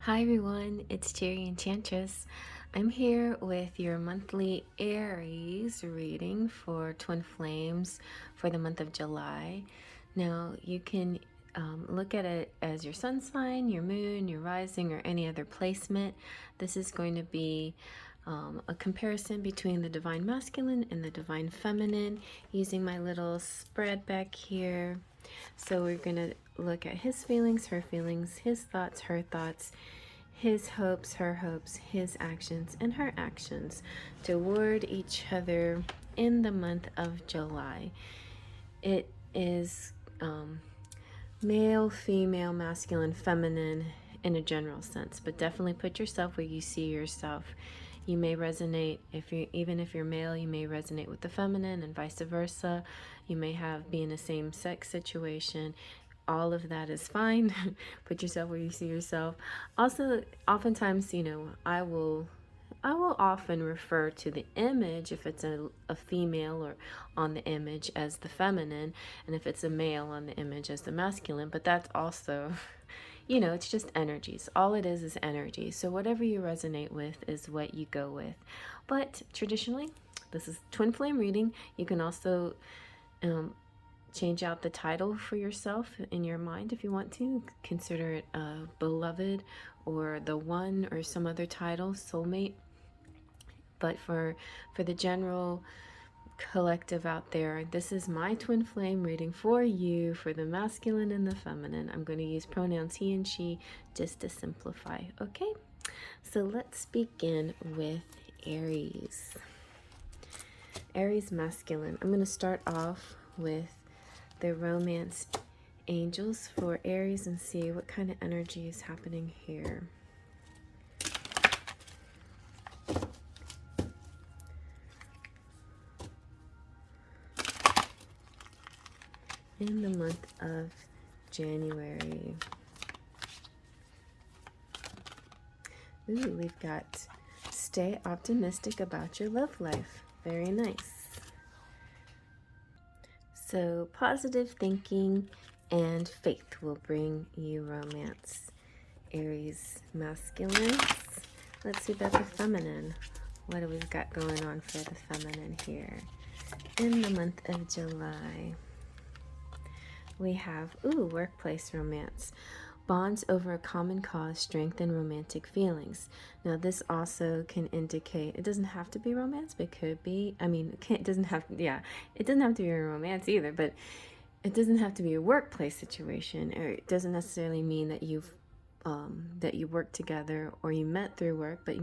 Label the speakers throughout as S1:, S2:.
S1: Hi everyone, it's Enchantress. I'm here with your monthly Aries reading for Twin Flames for the month of July. Now you can look at it as your sun sign, your moon, your rising, or any other placement. This is going to be a comparison between the divine masculine and the divine feminine using my little spread back here. So we're going to look at his feelings, her feelings, his thoughts, her thoughts, his hopes, her hopes, his actions, and her actions toward each other in the month of July. It is male, female, masculine, feminine in a general sense, but definitely put yourself where you see yourself. You may resonate, even if you're male, you may resonate with the feminine and vice versa. You may be in a same-sex situation. All of that is fine. Put yourself where you see yourself. Also, oftentimes, I will often refer to the image, if it's a female, or on the image as the feminine, and if it's a male, on the image as the masculine. But that's also, it's just energies. All it is energy. So whatever you resonate with is what you go with. But traditionally, this is twin flame reading. You can also change out the title for yourself in your mind if you want to. Consider it beloved, or the one, or some other title, soulmate. But for the general collective out there, this is my twin flame reading for you, for the masculine and the feminine. I'm going to use pronouns he and she just to simplify. Okay, so let's begin with Aries. Aries masculine. I'm going to start off with the romance angels for Aries and see what kind of energy is happening here. In the month of January. Ooh, we've got stay optimistic about your love life. Very nice. So positive thinking and faith will bring you romance. Aries masculine. Let's see about the feminine. What do we got going on for the feminine here? In the month of July, we have, workplace romance. Bonds over a common cause strengthen romantic feelings. Now, this also can indicate, it doesn't have to be romance, but it could be, it doesn't have to be a romance either, but it doesn't have to be a workplace situation, or it doesn't necessarily mean that you work together or you met through work, but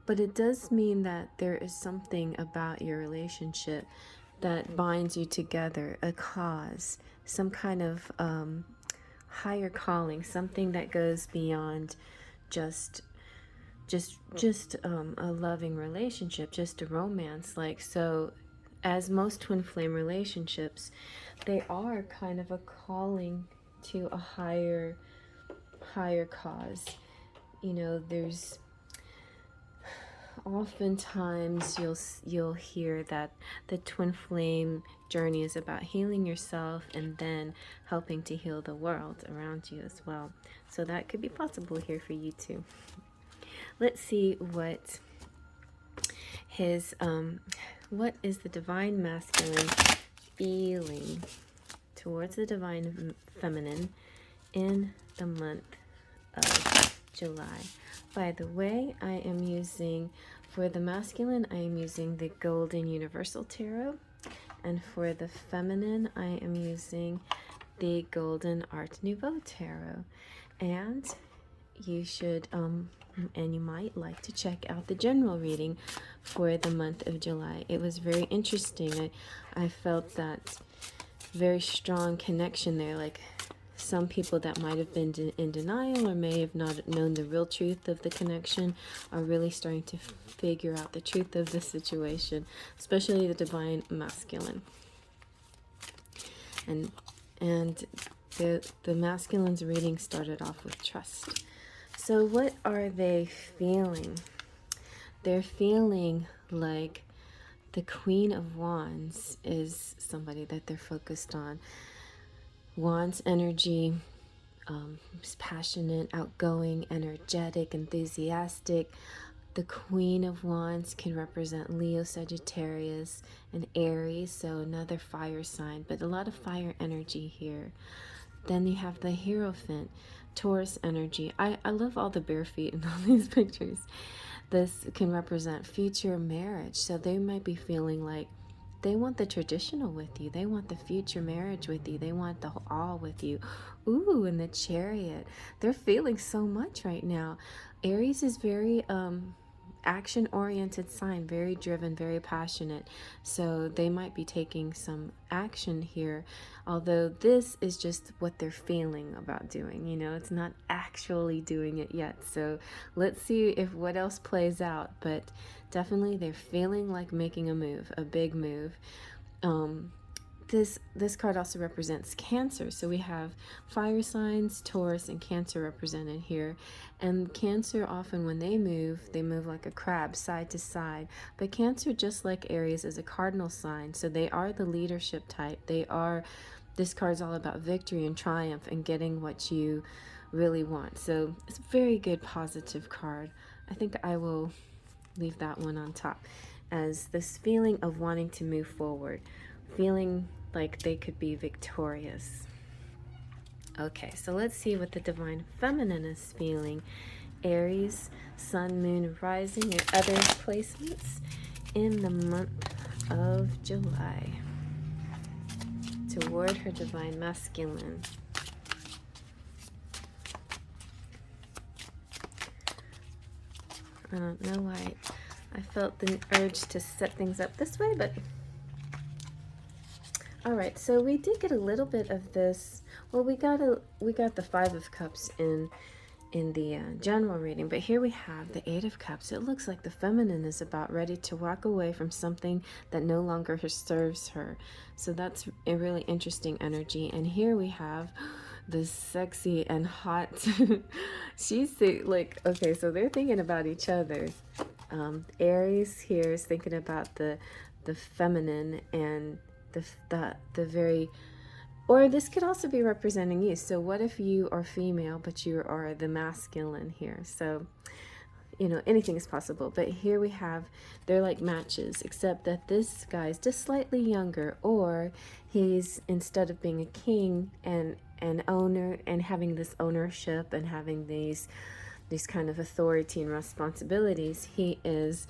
S1: but it does mean that there is something about your relationship that binds you together, a cause, some kind of higher calling, something that goes beyond just a loving relationship, just a romance. So as most twin flame relationships, they are kind of a calling to a higher cause. There's oftentimes you'll hear that the twin flame journey is about healing yourself and then helping to heal the world around you as well. So that could be possible here for you too. Let's see what what is the divine masculine feeling towards the divine feminine in the month of July. By the way, I am using, for the masculine, I am using the Golden Universal Tarot, and for the feminine, I am using the Golden Art Nouveau Tarot. And you should, and you might like to check out the general reading for the month of July. It was very interesting. I felt that very strong connection there, like some people that might have been in denial or may have not known the real truth of the connection are really starting to figure out the truth of the situation, especially the divine masculine. And the masculine's reading started off with trust. So what are they feeling? They're feeling like the Queen of Wands is somebody that they're focused on. Wands energy passionate, outgoing, energetic, enthusiastic. The Queen of Wands can represent Leo, Sagittarius, and Aries, so another fire sign, but a lot of fire energy here. Then you have the Hierophant, Taurus energy. I love all the bare feet in all these pictures. This can represent future marriage, so they might be feeling like they want the traditional with you. They want the future marriage with you. They want the all with you. Ooh, and the Chariot. They're feeling so much right now. Aries is very action-oriented sign, very driven, very passionate. So they might be taking some action here, although this is just what they're feeling about doing. You know, it's not actually doing it yet. So let's see if what else plays out. But definitely they're feeling like making a move, a big move. This card also represents Cancer. So we have fire signs, Taurus, and Cancer represented here. And Cancer, often when they move like a crab side to side. But Cancer, just like Aries, is a cardinal sign. So they are the leadership type. This card's all about victory and triumph and getting what you really want. So it's a very good positive card. I think I will leave that one on top as this feeling of wanting to move forward, feeling like they could be victorious. Okay, so let's see what the Divine Feminine is feeling. Aries, Sun, Moon, Rising, and other placements in the month of July toward her Divine Masculine. I don't know why I felt the urge to set things up this way, but all right, so we did get a little bit of this. Well, we got the Five of Cups in the general reading, but here we have the Eight of Cups. It looks like the feminine is about ready to walk away from something that no longer serves her. So that's a really interesting energy. And here we have the sexy and hot. She's like, okay, so they're thinking about each other. Aries here is thinking about the feminine and the very, or this could also be representing you. So what if you are female but you are the masculine here? So you know, anything is possible. But here we have, they're like matches, except that this guy's just slightly younger, or he's, instead of being a king and an owner and having this ownership and having these kind of authority and responsibilities, he is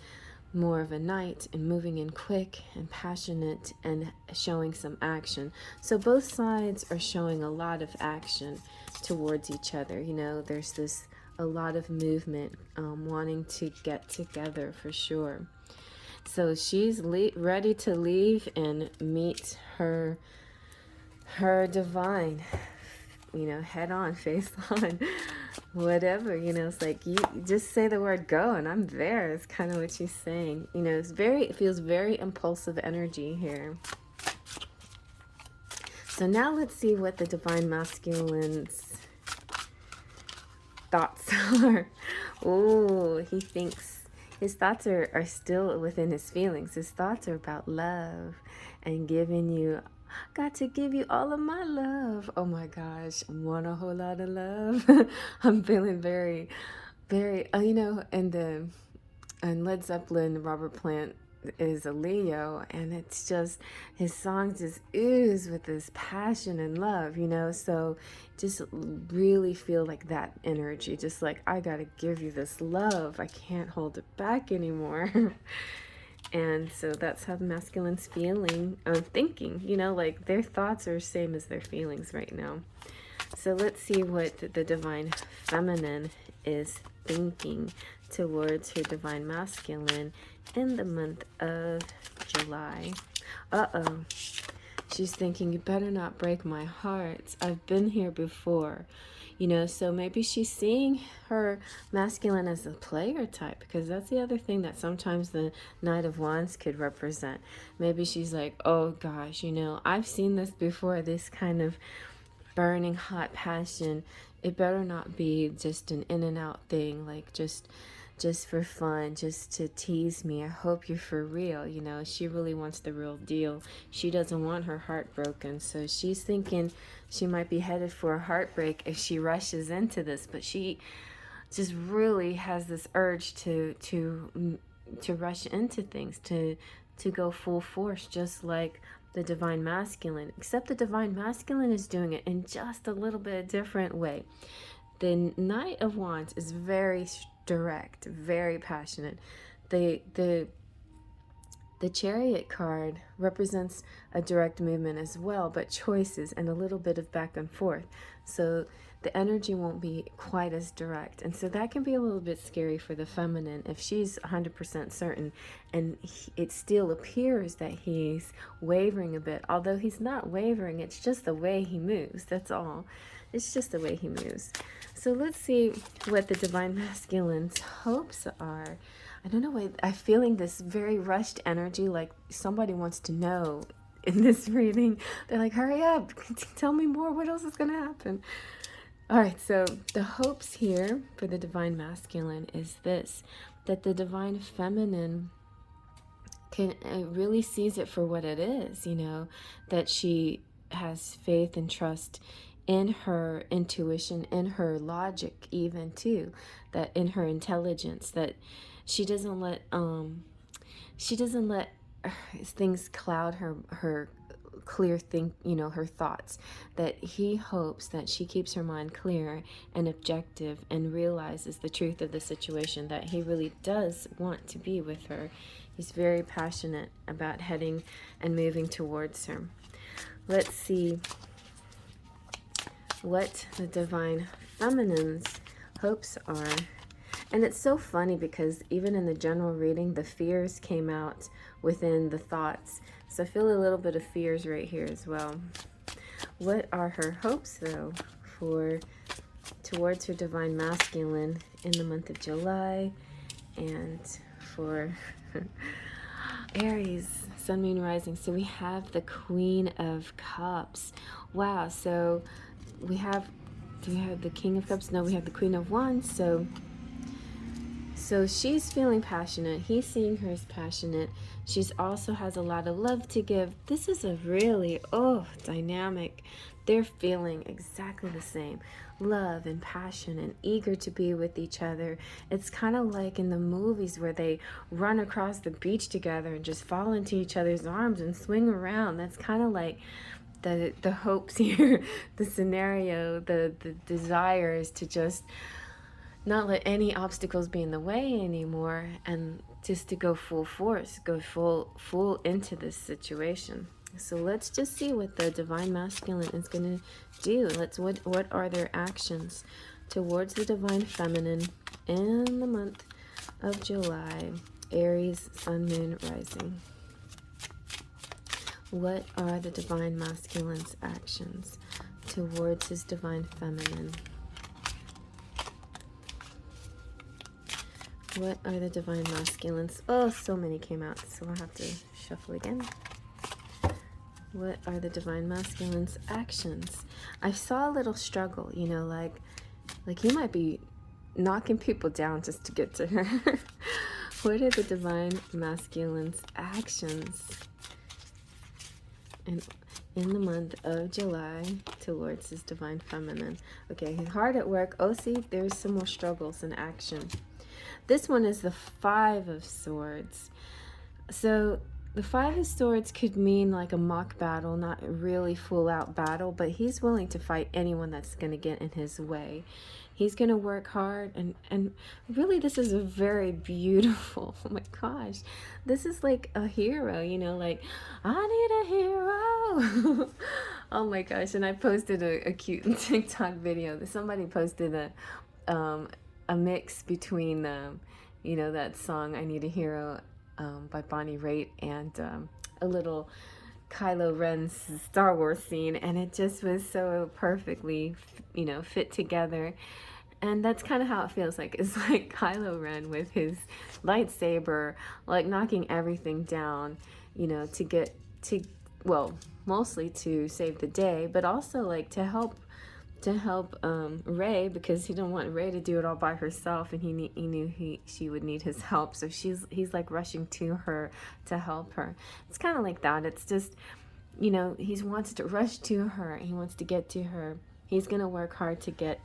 S1: more of a knight and moving in quick and passionate and showing some action. So both sides are showing a lot of action towards each other. You know, there's a lot of movement, wanting to get together for sure. So she's ready to leave and meet her divine, you know, head on, face on, whatever, you know. It's like, you just say the word go and I'm there. It's kind of what she's saying. You know, it feels very impulsive energy here. So now let's see what the Divine Masculine's thoughts are. Oh, he thinks his thoughts are still within his feelings. His thoughts are about love and giving you, got to give you all of my love. Oh my gosh, want a whole lot of love. I'm feeling very, very, you know, and Led Zeppelin, Robert Plant is a Leo, and it's just, his songs just ooze with this passion and love, you know. So just really feel like that energy, just like, I gotta give you this love, I can't hold it back anymore. And so that's how the masculine's feeling, thinking, you know, like their thoughts are the same as their feelings right now. So let's see what the Divine Feminine is thinking towards her Divine Masculine in the month of July. Uh-oh. She's thinking, you better not break my heart. I've been here before. You know, so maybe she's seeing her masculine as a player type, because that's the other thing that sometimes the Knight of Wands could represent. Maybe she's like, oh gosh, you know, I've seen this before, this kind of burning hot passion. It better not be just an in and out thing, like just just for fun, just to tease me. I hope you're for real. You know, she really wants the real deal. She doesn't want her heart broken. So she's thinking she might be headed for a heartbreak if she rushes into this. But she just really has this urge to rush into things, to go full force, just like the divine masculine, except the divine masculine is doing it in just a little bit different way. The Knight of Wands is very direct, very passionate. The Chariot card represents a direct movement as well, but choices and a little bit of back and forth. So the energy won't be quite as direct. And so that can be a little bit scary for the feminine if she's 100% certain and it still appears that he's wavering a bit. Although he's not wavering, it's just the way he moves. That's all. It's just the way he moves. So let's see what the divine masculine's hopes are. I don't know why I'm feeling this very rushed energy, like somebody wants to know in this reading. They're like, hurry up, tell me more, what else is going to happen? All right, so the hopes here for the divine masculine is this, that the divine feminine can really sees it for what it is, you know, that she has faith and trust in her intuition, in her logic even too, that in her intelligence, that she doesn't let things cloud her clear her thoughts, that he hopes that she keeps her mind clear and objective and realizes the truth of the situation, that he really does want to be with her. He's very passionate about heading and moving towards her. Let's see what the divine feminine's hopes are. And it's so funny because even in the general reading, the fears came out within the thoughts. So I feel a little bit of fears right here as well. What are her hopes, though, towards her divine masculine in the month of July, and for Aries, Sun, Moon, Rising? So we have the Queen of Cups. Wow. So do we have the King of Cups? No, we have the Queen of Wands. So she's feeling passionate. He's seeing her as passionate. She's also has a lot of love to give. This is a really, dynamic. They're feeling exactly the same. Love and passion and eager to be with each other. It's kind of like in the movies where they run across the beach together and just fall into each other's arms and swing around. That's kind of like the hopes here, the scenario, the desire is to just not let any obstacles be in the way anymore, and just to go full force, go full into this situation. So let's just see what the divine masculine is going to do. What are their actions towards the divine feminine in the month of July? Aries, Sun, Moon, Rising. What are the divine masculine's actions towards his divine feminine? What are the divine masculines? Oh, so many came out, so I'll have to shuffle again. What are the divine masculines' actions? I saw a little struggle, you know, like he might be knocking people down just to get to her. What are the divine masculines' actions in the month of July towards his divine feminine? Okay, he's hard at work. Oh, see, there's some more struggles in action. This one is the Five of Swords. So the Five of Swords could mean like a mock battle, not a really full out battle, but he's willing to fight anyone that's going to get in his way. He's going to work hard, and really this is a very beautiful, oh my gosh, this is like a hero, you know, like, I need a hero. Oh my gosh, and I posted a cute TikTok video that somebody posted a mix between, you know, that song, I Need a Hero, by Bonnie Raitt, and a little Kylo Ren's Star Wars scene, and it just was so perfectly, you know, fit together. And that's kind of how it feels like. It's like Kylo Ren with his lightsaber, like knocking everything down, you know, well, mostly to save the day, but also like to help to help Ray, because he didn't want Ray to do it all by herself, and he knew she would need his help. So he's like rushing to her to help her. It's kind of like that. It's just, you know, he wants to rush to her. He wants to get to her. He's gonna work hard to get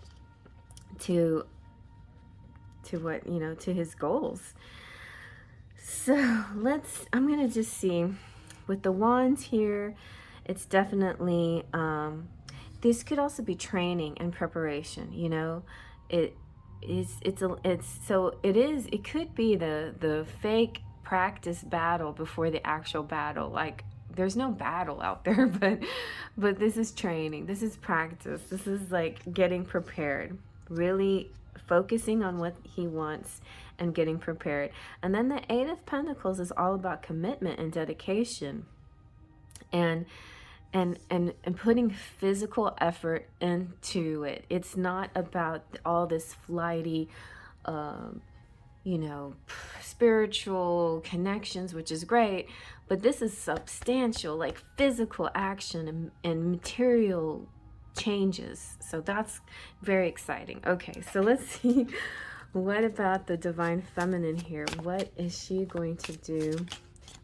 S1: to what, you know, to his goals. So I'm gonna just see with the wands here. It's definitely this could also be training and preparation, you know. It could be the fake practice battle before the actual battle. Like, there's no battle out there, but this is training, this is practice, this is like getting prepared, really focusing on what he wants and getting prepared. And then the Eight of Pentacles is all about commitment and dedication, and putting physical effort into it. It's not about all this flighty, you know, spiritual connections, which is great, but this is substantial, like physical action and material changes. So that's very exciting. Okay, so let's see. What about the Divine Feminine here? What is she going to do?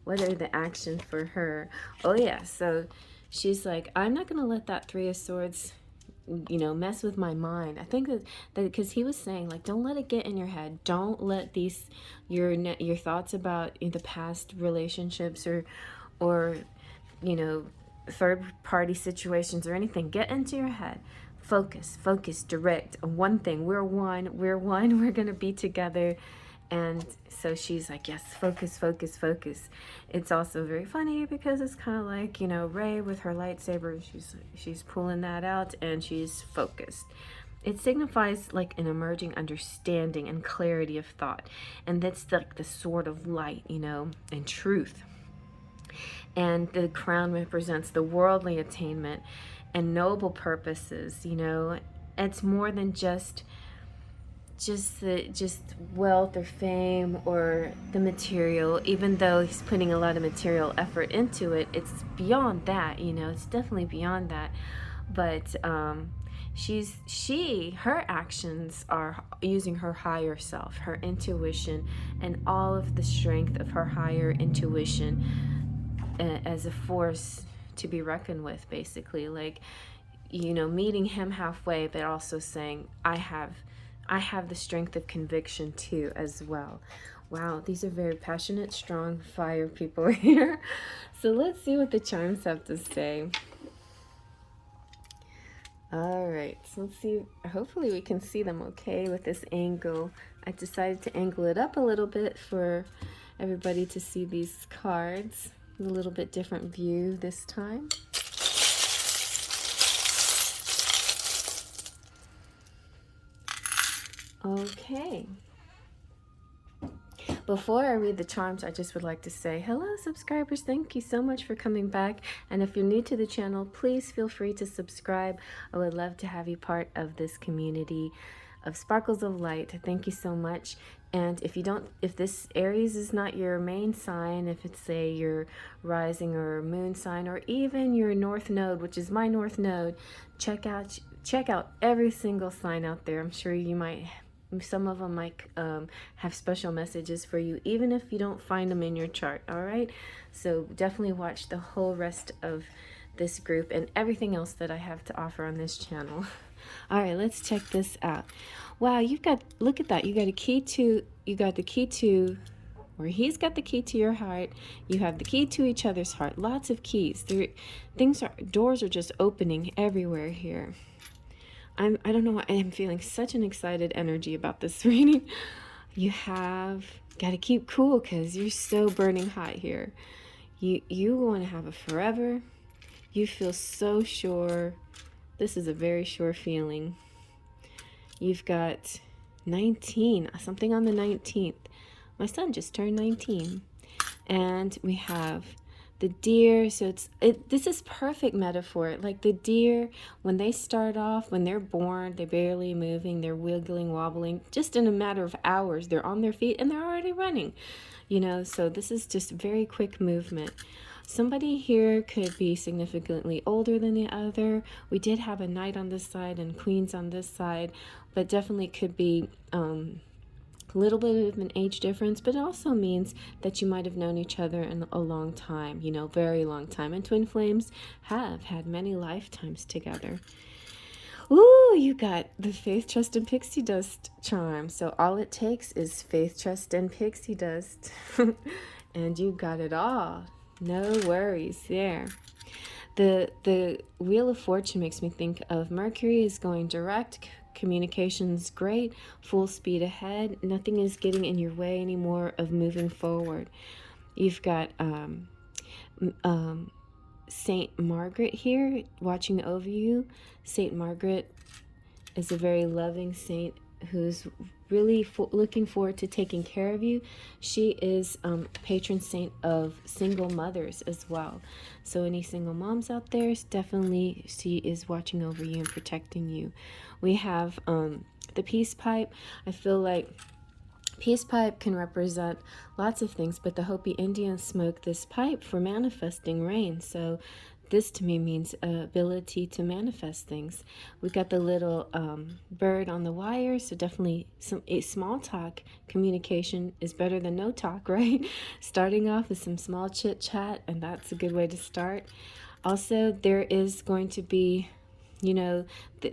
S1: What are the actions for her? Oh yeah, so she's like, I'm not going to let that Three of Swords, you know, mess with my mind. I think that because he was saying, like, don't let it get in your head. Don't let these your thoughts about the past relationships or you know, third party situations or anything get into your head. Focus, direct on one thing. We're one. We're going to be together. And so she's like, yes, focus. It's also very funny because it's kind of like, you know, Ray with her lightsaber, she's pulling that out and she's focused. It signifies like an emerging understanding and clarity of thought. And that's like the sword of light, you know, and truth. And the crown represents the worldly attainment and noble purposes, you know. It's more than just wealth or fame or the material. Even though he's putting a lot of material effort into it, it's beyond that, you know. It's definitely beyond that. But her actions are using her higher self, her intuition, and all of the strength of her higher intuition as a force to be reckoned with, basically. Like, you know, meeting him halfway, but also saying, I have the strength of conviction too, as well. Wow, these are very passionate, strong fire people here. So let's see what the chimes have to say. All right, so let's see. Hopefully we can see them okay with this angle. I decided to angle it up a little bit for everybody to see these cards. A little bit different view this time. Okay. Before I read the charms, I just would like to say, hello subscribers, thank you so much for coming back. And if you're new to the channel, please feel free to subscribe. I would love to have you part of this community of Sparkles of Light. Thank you so much. And if this Aries is not your main sign, if it's say your rising or moon sign, or even your north node, which is my north node, check out every single sign out there. I'm sure you might, some of them might have special messages for you, even if you don't find them in your chart. All right, so definitely watch the whole rest of this group and everything else that I have to offer on this channel. All right, let's check this out. Wow, look at that. You got the key to, or he's got the key to your heart. You have the key to each other's heart. Lots of keys. Doors are just opening everywhere here. I don't know why I'm feeling such an excited energy about this reading. You have got to keep cool because you're so burning hot here. You want to have a forever. You feel so sure. This is a very sure feeling. You've got 19, something on the 19th. My son just turned 19. And we have the deer. So this is perfect metaphor. Like the deer, when they start off, when they're born, they're barely moving, they're wiggling, wobbling. Just in a matter of hours, they're on their feet and they're already running. You know, so this is just very quick movement. Somebody here could be significantly older than the other. We did have a knight on this side and queens on this side, but definitely could be a little bit of an age difference, but it also means that you might have known each other in a long time, you know, very long time. And twin flames have had many lifetimes together. Ooh, you got the faith, trust, and pixie dust charm. So all it takes is faith, trust, and pixie dust. And you got it all. No worries there. The Wheel of Fortune makes me think of Mercury is going direct, communication's great, full speed ahead. Nothing is getting in your way anymore of moving forward. You've got Saint Margaret here watching over you. Saint Margaret is a very loving saint who's really looking forward to taking care of you. She is patron saint of single mothers as well. So any single moms out there, definitely she is watching over you and protecting you. We have the peace pipe. I feel like peace pipe can represent lots of things, but the Hopi Indians smoke this pipe for manifesting rain. So this to me means ability to manifest things. We got the little bird on the wire, so definitely a small talk communication is better than no talk, right? Starting off with some small chit chat, and that's a good way to start. Also, there is going to be, you know,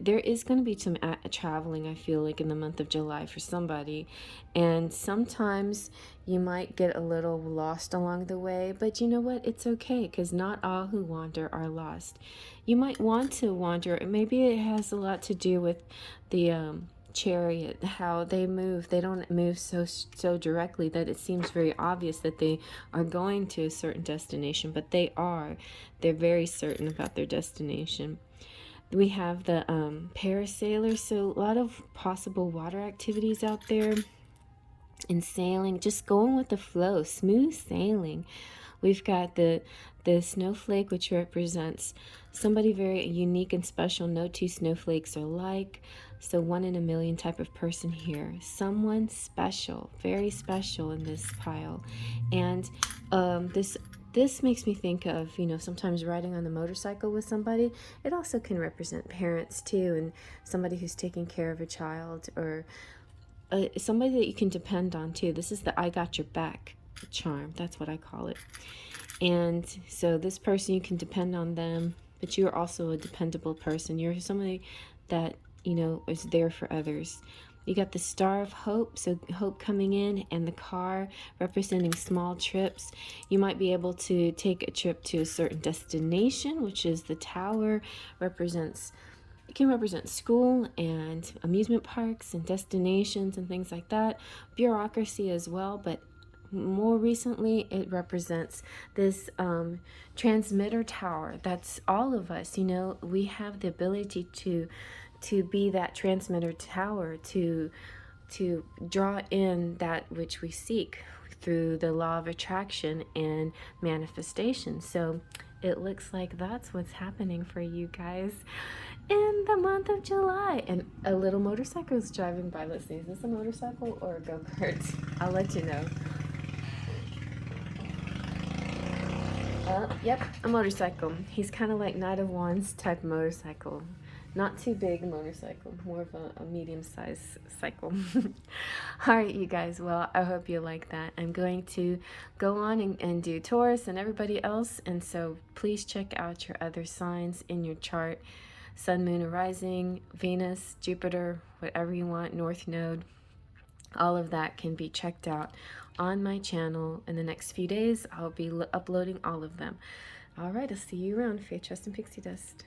S1: there is going to be some traveling, I feel like, in the month of July for somebody. And sometimes you might get a little lost along the way, but you know what? It's okay, because not all who wander are lost. You might want to wander. Maybe it has a lot to do with the chariot, how they move. They don't move so directly that it seems very obvious that they are going to a certain destination, but they are. They're very certain about their destination. We have the parasailer, so a lot of possible water activities out there, and sailing, just going with the flow, smooth sailing. We've got the snowflake, which represents somebody very unique and special. No two snowflakes are alike. So 1 in a million type of person here. Someone special, very special in this pile. And this makes me think of, you know, sometimes riding on the motorcycle with somebody. It also can represent parents too, and somebody who's taking care of a child, or somebody that you can depend on too. This is the I got your back charm. That's what I call it. And so this person, you can depend on them, but you're also a dependable person. You're somebody that, you know, is there for others. You got the Star of Hope, so hope coming in, and the car representing small trips. You might be able to take a trip to a certain destination, which is the Tower, it can represent school and amusement parks and destinations and things like that. Bureaucracy as well, but more recently it represents this transmitter tower. That's all of us, you know. We have the ability to be that transmitter tower, to draw in that which we seek through the law of attraction and manifestation. So it looks like that's what's happening for you guys in the month of July. And a little motorcycle is driving by. Let's see, is this a motorcycle or a go-kart? I'll let you know. Yep, a motorcycle. He's kind of like Knight of Wands type motorcycle. Not too big motorcycle, more of a medium-sized cycle. All right, you guys, well, I hope you like that. I'm going to go on and do Taurus and everybody else, and so please check out your other signs in your chart. Sun, Moon, or Rising, Venus, Jupiter, whatever you want, North Node. All of that can be checked out on my channel. In the next few days, I'll be uploading all of them. All right, I'll see you around. Faith, Trust, and Pixie Dust.